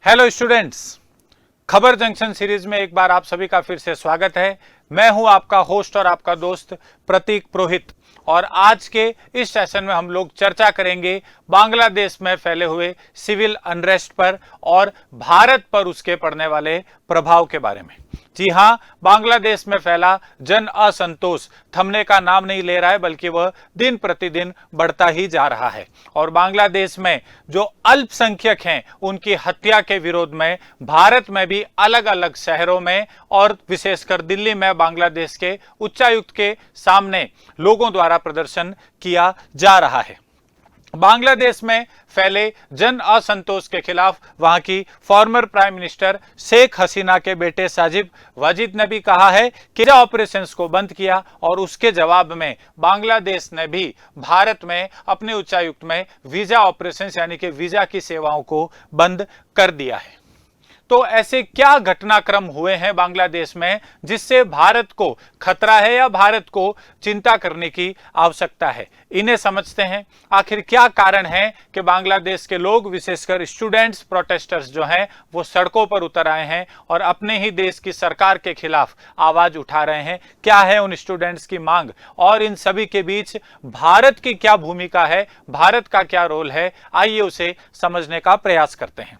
Hello students, खबर junction series में एक बार आप सभी का फिर से स्वागत है। मैं हूं आपका होस्ट और आपका दोस्त प्रतीक पुरोहित और आज के इस सेशन में हम लोग चर्चा करेंगे बांग्लादेश में फैले हुए सिविल अनरेस्ट पर और भारत पर उसके पड़ने वाले प्रभाव के बारे में। जी हां, बांग्लादेश में फैला जन असंतोष थमने का नाम नहीं ले रहा है, बल्कि वह दिन प्रतिदिन बढ़ता ही जा रहा है। और बांग्लादेश में जो अल्पसंख्यक हैं उनकी हत्या के विरोध में भारत में भी अलग अलग शहरों में और विशेषकर दिल्ली में बांग्लादेश के उच्चायुक्त के सामने लोगों द्वारा प्रदर्शन किया जा रहा है। बांग्लादेश में फैले जन असंतोष के खिलाफ वहां की former prime minister Sheikh Hasina के बेटे साजिद वाजिद ने भी कहा है कि ऑपरेशंस को बंद किया और उसके जवाब में बांग्लादेश ने भी भारत में अपने उच्चायुक्त में वीजा ऑपरेशंस यानी कि वीजा की सेवाओं को बंद कर दिया है। तो ऐसे क्या घटनाक्रम हुए हैं बांग्लादेश में जिससे भारत को खतरा है या भारत को चिंता करने की आवश्यकता है, इन्हें समझते हैं। आखिर क्या कारण है कि बांग्लादेश के लोग, विशेषकर स्टूडेंट्स, प्रोटेस्टर्स जो हैं वो सड़कों पर उतर आए हैं और अपने ही देश की सरकार के खिलाफ आवाज उठा रहे हैं। क्या है उन स्टूडेंट्स की मांग और इन सभी के बीच भारत की क्या भूमिका है, भारत का क्या रोल है, आइए उसे समझने का प्रयास करते हैं।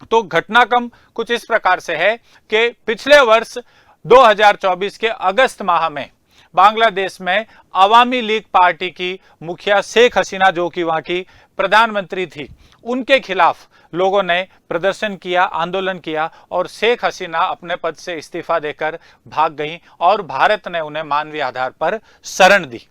तो घटनाक्रम कुछ इस प्रकार से है कि पिछले वर्ष 2024 के अगस्त माह में बांग्लादेश में अवामी लीग पार्टी की मुखिया शेख हसीना, जो कि वहां की प्रधानमंत्री थी, उनके खिलाफ लोगों ने प्रदर्शन किया, आंदोलन किया और शेख हसीना अपने पद से इस्तीफा देकर भाग गई और भारत ने उन्हें मानवीय आधार पर शरण दी।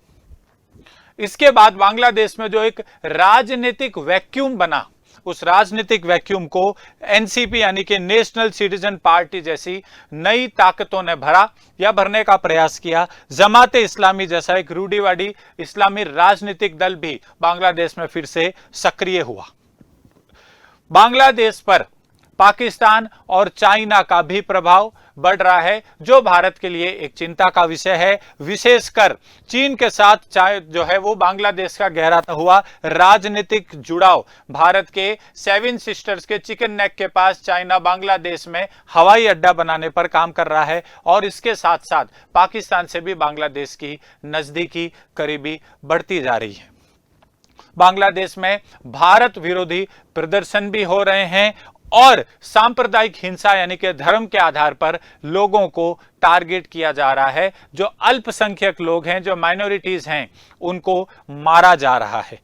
इसके बाद बांग्लादेश में जो एक राजनीतिक वैक्यूम बना, उस राजनीतिक वैक्यूम को एनसीपी यानी कि नेशनल सिटीजन पार्टी जैसी नई ताकतों ने भरा या भरने का प्रयास किया। जमाते इस्लामी जैसा एक रूढ़िवादी इस्लामी राजनीतिक दल भी बांग्लादेश में फिर से सक्रिय हुआ। बांग्लादेश पर पाकिस्तान और चाइना का भी प्रभाव बढ़ रहा है, जो भारत के लिए एक चिंता का विषय है। विशेषकर चीन के साथ जो है वो बांग्लादेश का गहरा हुआ राजनीतिक जुड़ाव, भारत के सेवन सिस्टर्स के चिकन नेक के पास चाइना बांग्लादेश में हवाई अड्डा बनाने पर काम कर रहा है और इसके साथ साथ पाकिस्तान से भी बांग्लादेश की नजदीकी करीबी बढ़ती जा रही है। बांग्लादेश में भारत विरोधी प्रदर्शन भी हो रहे हैं और सांप्रदायिक हिंसा यानी कि धर्म के आधार पर लोगों को टारगेट किया जा रहा है। जो अल्पसंख्यक लोग हैं, जो माइनॉरिटीज हैं, उनको मारा जा रहा है।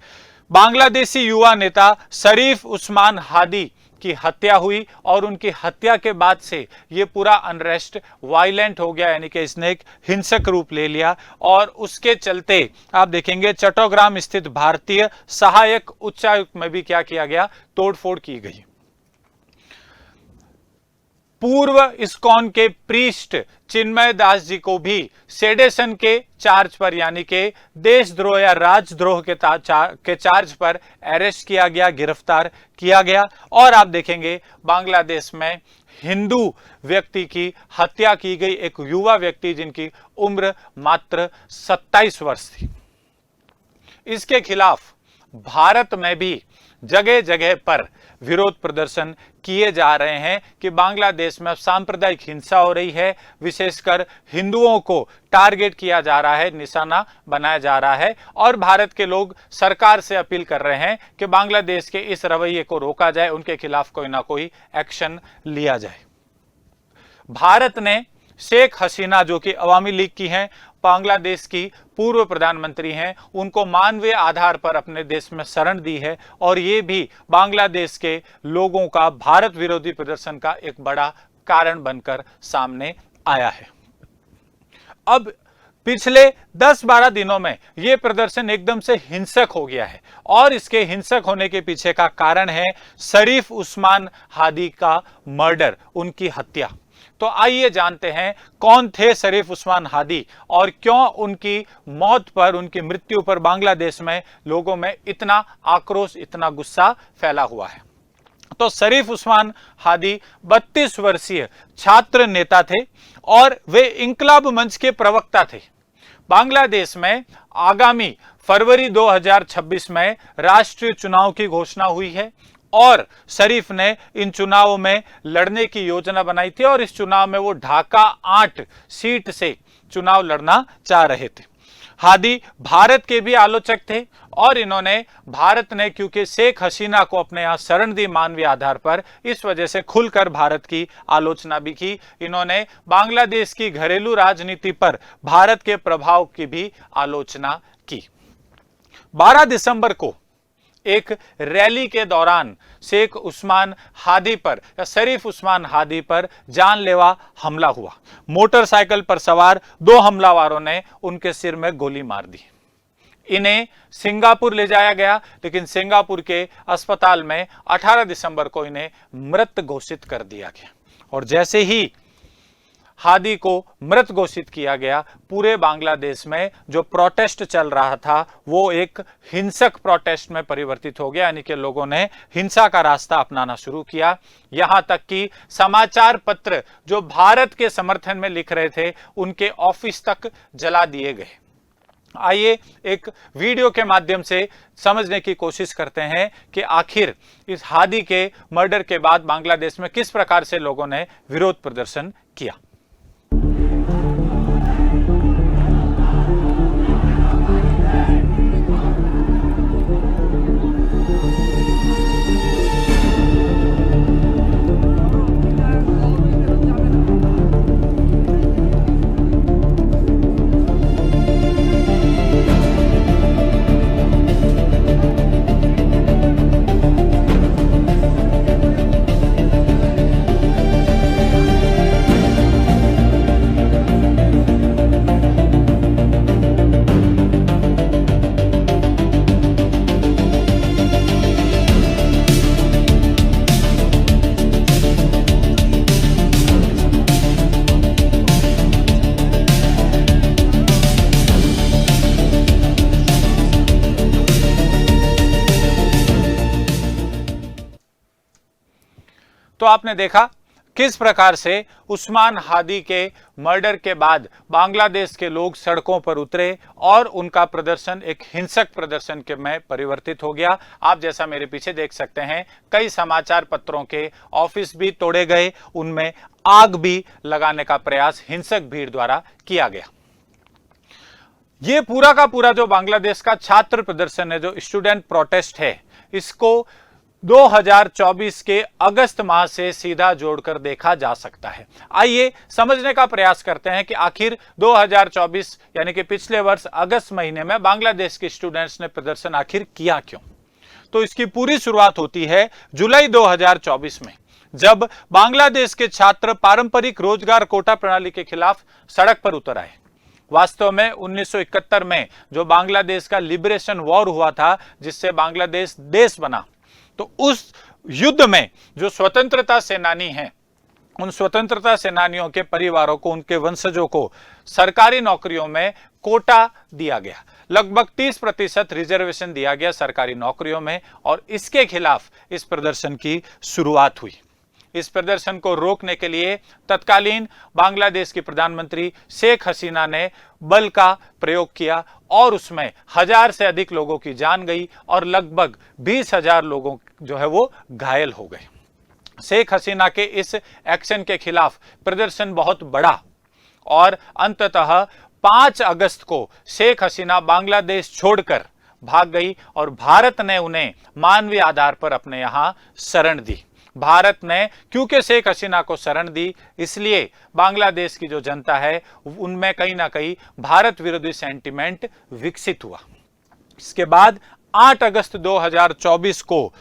बांग्लादेशी युवा नेता शरीफ उस्मान हादी की हत्या हुई और उनकी हत्या के बाद से ये पूरा अनरेस्ट वायलेंट हो गया, यानी कि इसने एक हिंसक रूप ले लिया और उसके चलते आप देखेंगे चट्टोग्राम स्थित भारतीय सहायक उच्चायुक्त में भी क्या किया गया, तोड़फोड़ की गई। पूर्व इस्कॉन के प्रीस्ट चिन्मय दास जी को भी सेडेशन के चार्ज पर यानी कि देशद्रोह या राजद्रोह के चार्ज पर अरेस्ट किया गया, गिरफ्तार किया गया। और आप देखेंगे बांग्लादेश में हिंदू व्यक्ति की हत्या की गई, एक युवा व्यक्ति जिनकी उम्र मात्र 27 वर्ष थी। इसके खिलाफ भारत में भी जगह जगह पर विरोध प्रदर्शन किए जा रहे हैं कि बांग्लादेश में सांप्रदायिक हिंसा हो रही है, विशेषकर हिंदुओं को टारगेट किया जा रहा है, निशाना बनाया जा रहा है और भारत के लोग सरकार से अपील कर रहे हैं कि बांग्लादेश के इस रवैये को रोका जाए, उनके खिलाफ कोई ना कोई एक्शन लिया जाए। भारत ने शेख हसीना, जो कि अवामी लीग की हैं, बांग्लादेश की पूर्व प्रधानमंत्री हैं, उनको मानवीय आधार पर अपने देश में शरण दी है और ये भी बांग्लादेश के लोगों का भारत विरोधी प्रदर्शन का एक बड़ा कारण बनकर सामने आया है। अब पिछले 10-12 दिनों में यह प्रदर्शन एकदम से हिंसक हो गया है और इसके हिंसक होने के पीछे का कारण है शरीफ उस्मान हादी का मर्डर, उनकी हत्या। तो आइए जानते हैं कौन थे शरीफ उस्मान हादी और क्यों उनकी मौत पर, उनकी मृत्यु पर बांग्लादेश में लोगों में इतना आक्रोश, इतना गुस्सा फैला हुआ है। तो शरीफ उस्मान हादी 32 वर्षीय छात्र नेता थे और वे इंकलाब मंच के प्रवक्ता थे। बांग्लादेश में आगामी फरवरी 2026 में राष्ट्रीय चुनाव की घोषणा हुई है और शरीफ ने इन चुनावों में लड़ने की योजना बनाई थी और इस चुनाव में वो ढाका 8 सीट से चुनाव लड़ना चाह रहे थे। हादी भारत के भी आलोचक थे और इन्होंने भारत ने क्योंकि शेख हसीना को अपने यहां शरण दी मानवीय आधार पर, इस वजह से खुलकर भारत की आलोचना भी की। इन्होंने बांग्लादेश की घरेलू राजनीति पर भारत के प्रभाव की भी आलोचना की। 12 दिसंबर को एक रैली के दौरान शेख उस्मान हादी पर या शरीफ उस्मान हादी पर जानलेवा हमला हुआ। मोटरसाइकिल पर सवार 2 हमलावरों ने उनके सिर में गोली मार दी। इन्हें सिंगापुर ले जाया गया, लेकिन सिंगापुर के अस्पताल में 18 दिसंबर को इन्हें मृत घोषित कर दिया गया। और जैसे ही हादी को मृत घोषित किया गया, पूरे बांग्लादेश में जो प्रोटेस्ट चल रहा था वो एक हिंसक प्रोटेस्ट में परिवर्तित हो गया, यानी कि लोगों ने हिंसा का रास्ता अपनाना शुरू किया। यहां तक कि समाचार पत्र जो भारत के समर्थन में लिख रहे थे उनके ऑफिस तक जला दिए गए। आइए एक वीडियो के माध्यम से समझने की कोशिश करते हैं कि आखिर इस हादी के मर्डर के बाद बांग्लादेश में किस प्रकार से लोगों ने विरोध प्रदर्शन किया। तो आपने देखा किस प्रकार से उस्मान हादी के मर्डर के बाद बांग्लादेश के लोग सड़कों पर उतरे और उनका प्रदर्शन एक हिंसक प्रदर्शन के में परिवर्तित हो गया। आप जैसा मेरे पीछे देख सकते हैं, कई समाचार पत्रों के ऑफिस भी तोड़े गए, उनमें आग भी लगाने का प्रयास हिंसक भीड़ द्वारा किया गया। ये पूरा का पूरा जो बांग्लादेश का छात्र प्रदर्शन है, जो स्टूडेंट प्रोटेस्ट है, इसको 2024 के अगस्त माह से सीधा जोड़कर देखा जा सकता है। आइए समझने का प्रयास करते हैं कि आखिर 2024 यानी कि पिछले वर्ष अगस्त महीने में बांग्लादेश के स्टूडेंट्स ने प्रदर्शन आखिर किया क्यों। तो इसकी पूरी शुरुआत होती है जुलाई 2024 में, जब बांग्लादेश के छात्र पारंपरिक रोजगार कोटा प्रणाली के खिलाफ सड़क पर उतर आए। वास्तव में 1971 में जो बांग्लादेश का लिबरेशन वॉर हुआ था, जिससे बांग्लादेश देश बना, तो उस युद्ध में जो स्वतंत्रता सेनानी हैं, उन स्वतंत्रता सेनानियों के परिवारों को, उनके वंशजों को सरकारी नौकरियों में कोटा दिया गया। लगभग 30% रिजर्वेशन दिया गया सरकारी नौकरियों में, और इसके खिलाफ इस प्रदर्शन की शुरुआत हुई। इस प्रदर्शन को रोकने के लिए तत्कालीन बांग्लादेश की प्रधानमंत्री शेख हसीना ने बल का प्रयोग किया और उसमें 1000 से अधिक लोगों की जान गई और लगभग 20,000 लोगों जो है वो घायल हो गए। शेख हसीना के इस एक्शन के खिलाफ प्रदर्शन बहुत बढ़ा और अंततः 5 अगस्त को शेख हसीना बांग्लादेश छोड़कर भाग गई और भारत ने उन्हें मानवीय आधार पर अपने यहां शरण दी। भारत ने क्योंकि शेख हसीना को शरण दी, इसलिए बांग्लादेश की जो जनता है उनमें कहीं ना कहीं भारत विरोधी सेंटिमेंट विकसित हुआ। इसके बाद 8 अगस्त 2024 को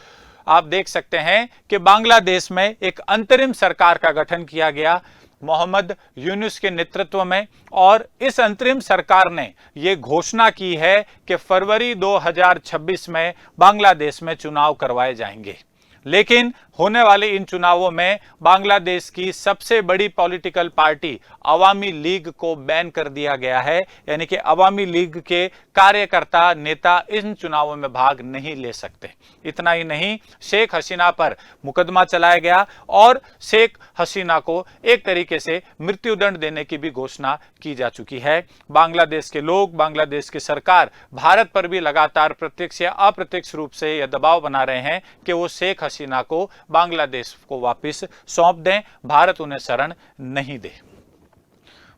आप देख सकते हैं कि बांग्लादेश में एक अंतरिम सरकार का गठन किया गया मोहम्मद यूनुस के नेतृत्व में, और इस अंतरिम सरकार ने यह घोषणा की है कि फरवरी 2026 में बांग्लादेश में चुनाव करवाए जाएंगे। लेकिन होने वाले इन चुनावों में बांग्लादेश की सबसे बड़ी पॉलिटिकल पार्टी अवामी लीग को बैन कर दिया गया है, यानी कि अवामी लीग के कार्यकर्ता नेता इन चुनावों में भाग नहीं ले सकते। इतना ही नहीं, शेख हसीना पर मुकदमा चलाया गया और शेख हसीना को एक तरीके से मृत्युदंड देने की भी घोषणा की जा चुकी है। बांग्लादेश के लोग, बांग्लादेश की सरकार भारत पर भी लगातार प्रत्यक्ष या अप्रत्यक्ष रूप से यह दबाव बना रहे हैं कि वो शेख हसीना को बांग्लादेश को वापस सौंप दें, भारत उन्हें शरण नहीं दे।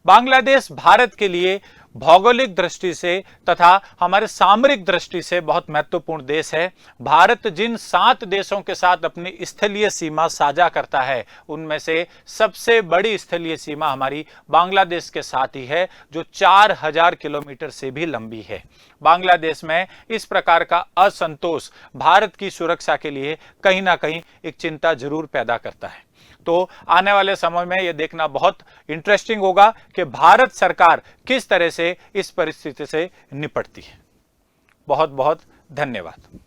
बांग्लादेश भारत के लिए भौगोलिक दृष्टि से तथा हमारे सामरिक दृष्टि से बहुत महत्वपूर्ण देश है। भारत जिन 7 देशों के साथ अपनी स्थलीय सीमा साझा करता है, उनमें से सबसे बड़ी स्थलीय सीमा हमारी बांग्लादेश के साथ ही है, जो 4000 किलोमीटर से भी लंबी है। बांग्लादेश में इस प्रकार का असंतोष भारत की सुरक्षा के लिए कहीं ना कहीं एक चिंता जरूर पैदा करता है। तो आने वाले समय में यह देखना बहुत इंटरेस्टिंग होगा कि भारत सरकार किस तरह से इस परिस्थिति से निपटती है। बहुत बहुत धन्यवाद।